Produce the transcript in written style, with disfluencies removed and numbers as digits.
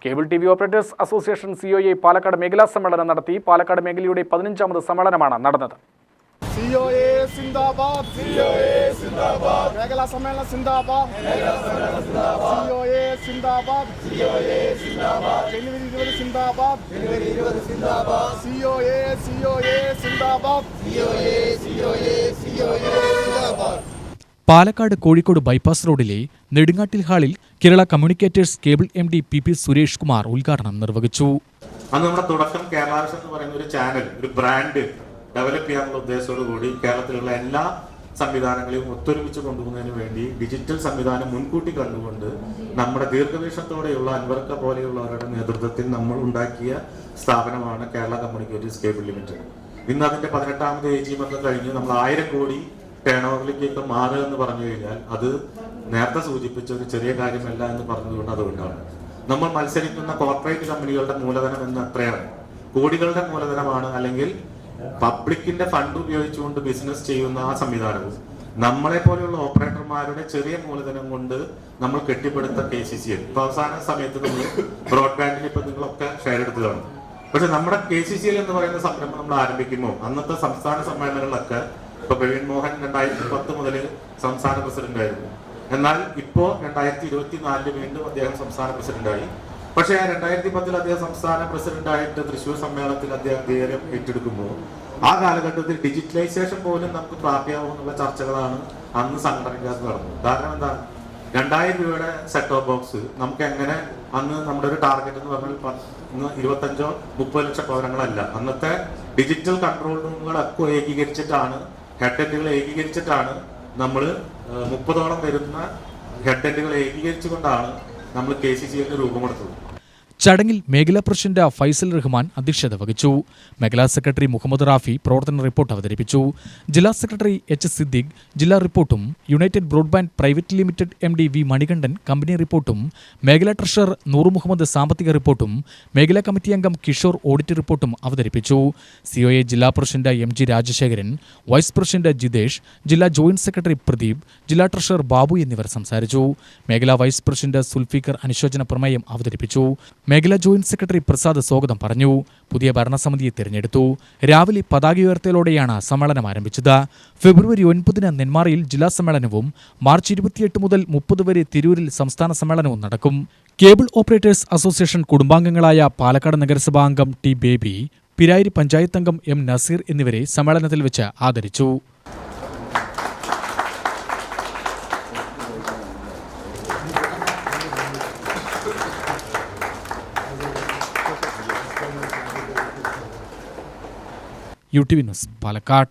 Cable TV operators association COA Palakkad മേഖലാ സമ്മേളനം നടത്തി. പാലക്കാട് മേഖലയുടെ 15ാമത് സമ്മേളനമാണ് നടന്നത്. COA സിന്ദാബാദ്, COA സിന്ദാബാദ്, മേഖലാ സമ്മേളനം സിന്ദാബാദ്, COA സിന്ദാബാദ്, COA സിന്ദാബാദ്, ജനുവരി 20 സിന്ദാബാദ്, ജനുവരി 20 സിന്ദാബാദ്, COA സിന്ദാബാദ്, COA സിന്ദാബാദ്. പാലക്കാട് കോഴിക്കോട് ബൈപ്പാസ് റോഡിലെ നെടുങ്ങാട്ടിൽ ഹാളിൽ Kerala communicators cable MD PP Suresh Kumar ഉദ്ഘാടനം നിർവഹിച്ചു. അന്ന് നമ്മുടെ തുടക്കം കേരള എന്ന് പറയുന്ന ഒരു ചാനൽ, ഒരു ബ്രാൻഡ് ഡെവലപ്പ് ചെയ്യാനുള്ള ഉദ്ദേശത്തോടു കൂടി കേരളത്തിലുള്ള എല്ലാ സംവിധാനങ്ങളെയും ഒത്തൊരുമിച്ച് കൊണ്ടുപോകുന്നതിന് വേണ്ടി ഡിജിറ്റൽ സംവിധാനം മുൻകൂട്ടി കണ്ടുകൊണ്ട് നമ്മുടെ ദീർഘവീക്ഷണത്തോടെയുള്ള അൻവർക്ക പോലെയുള്ളവരുടെ നേതൃത്വത്തിൽ നമ്മൾ ഉണ്ടാക്കിയ സ്ഥാപനമാണ് കേരള കമ്മ്യൂണിക്കേറ്റേഴ്സ് കേബിൾ ലിമിറ്റഡ്. ഇന്ന് അതിന്റെ 18ാമത് AGM ഒക്കെ കഴിഞ്ഞ് നമ്മൾ 1000 കോടി ടേൺ ഓവറിലേക്കൊക്കെ മാറുക എന്ന് പറഞ്ഞു കഴിഞ്ഞാൽ അത് നേരത്തെ സൂചിപ്പിച്ച ഒരു ചെറിയ കാര്യമല്ല എന്ന് പറഞ്ഞതുകൊണ്ട് അതുകൊണ്ടാണ് നമ്മൾ മത്സരിക്കുന്ന കോർപ്പറേറ്റ് കമ്പനികളുടെ മൂലധനം എന്ന് എത്രയാണ്? കോടികളുടെ മൂലധനമാണ്. അല്ലെങ്കിൽ പബ്ലിക്കിന്റെ ഫണ്ട് ഉപയോഗിച്ചുകൊണ്ട് ബിസിനസ് ചെയ്യുന്ന ആ സംവിധാനവും നമ്മളെ പോലെയുള്ള ഓപ്പറേറ്റർമാരുടെ ചെറിയ മൂലധനം കൊണ്ട് നമ്മൾ കെട്ടിപ്പടുത്ത KCCL ഇപ്പൊ അവസാന സമയത്ത് നമ്മൾ ബ്രോഡ്ബാൻഡിൽ ഇപ്പൊ നിങ്ങളൊക്കെ ഷെയർ എടുത്തതാണ്. പക്ഷെ നമ്മുടെ KCCL എന്ന് പറയുന്ന സംരംഭം നമ്മൾ ആരംഭിക്കുമ്പോൾ അന്നത്തെ സംസ്ഥാന സമ്മേളനങ്ങളിലൊക്കെ ഇപ്പൊ പ്രവീൺ മോഹൻ 2010 മുതൽ സംസ്ഥാന പ്രസിഡന്റ് ആയിരുന്നു. എന്നാൽ ഇപ്പോ 2024 വീണ്ടും അദ്ദേഹം സംസ്ഥാന പ്രസിഡന്റായി. പക്ഷേ 2010 അദ്ദേഹം സംസ്ഥാന പ്രസിഡന്റായിട്ട് തൃശ്ശൂർ സമ്മേളനത്തിൽ അദ്ദേഹം ഏറ്റെടുക്കുമ്പോൾ ആ കാലഘട്ടത്തിൽ ഡിജിറ്റലൈസേഷൻ പോലും നമുക്ക് പ്രാപ്യമാവുന്നുള്ള ചർച്ചകളാണ് അന്ന് സംഘടനയ്ക്കകത്ത് നടന്നത്. കാരണം എന്താണ്? 2000 രൂപയുടെ സെറ്റ് ഓഫ് ബോക്സ് നമുക്ക് എങ്ങനെ അന്ന് നമ്മുടെ ഒരു ടാർഗറ്റ് എന്ന് പറഞ്ഞാൽ 25-30 ലക്ഷം ഭവനങ്ങളല്ല. അന്നത്തെ ഡിജിറ്റൽ കൺട്രോൾ റൂമുകളൊക്കെ ഏകീകരിച്ചിട്ടാണ്, ഹെഡ്എൻഡുകൾ ഏകീകരിച്ചിട്ടാണ് നമ്മൾ 30ഓളം വരുന്ന ഹെഡ്എൻഡുകൾ ഏകീകരിച്ചുകൊണ്ടാണ് നമ്മൾ KCCL രൂപം കൊടുത്തത്. ചടങ്ങിൽ മേഖലാ പ്രസിഡന്റ് ഫൈസൽ റഹ്മാൻ അധ്യക്ഷത വഹിച്ചു. മേഖലാ സെക്രട്ടറി മുഹമ്മദ് റാഫി പ്രവർത്തന റിപ്പോർട്ട് അവതരിപ്പിച്ചു. ജില്ലാ സെക്രട്ടറി H. സിദ്ദിഖ് ജില്ലാ റിപ്പോർട്ടും United broadband private limited MD V. Manikandan company റിപ്പോർട്ടും മേഖലാ ട്രഷറർ നൂർ മുഹമ്മദ് സാമ്പത്തിക റിപ്പോർട്ടും മേഖലാ കമ്മിറ്റി അംഗം കിഷോർ ഓഡിറ്റ് റിപ്പോർട്ടും അവതരിപ്പിച്ചു. COA ജില്ലാ president MG Rajasekharan, vice president Jithesh, ജില്ലാ ജോയിന്റ് സെക്രട്ടറി പ്രദീപ്, ജില്ലാ ട്രഷറർ ബാബു എന്നിവർ സംസാരിച്ചു. മേഖലാ വൈസ് പ്രസിഡന്റ് സുൽഫീഖർ അനുശോചന പ്രമേയം അവതരിപ്പിച്ചു. മേഖലാ ജോയിന്റ് സെക്രട്ടറി പ്രസാദ് സ്വാഗതം പറഞ്ഞു. പുതിയ ഭരണസമിതിയെ തിരഞ്ഞെടുത്തു. രാവിലെ പതാക ഉയർത്തലോടെയാണ് സമ്മേളനം ആരംഭിച്ചത്. ഫെബ്രുവരി 9 നെന്മാറയിൽ ജില്ലാ സമ്മേളനവും മാർച്ച് 28 മുതൽ 30 വരെ തിരൂരിൽ സംസ്ഥാന സമ്മേളനവും നടക്കും. കേബിൾ ഓപ്പറേറ്റേഴ്സ് അസോസിയേഷൻ കുടുംബാംഗങ്ങളായ പാലക്കാട് നഗരസഭാ അംഗം T. ബേബി, പിരായിരി പഞ്ചായത്ത് അംഗം M. നസീർ എന്നിവരെ സമ്മേളനത്തിൽ വെച്ച് ആദരിച്ചു. UTV news Palakkad.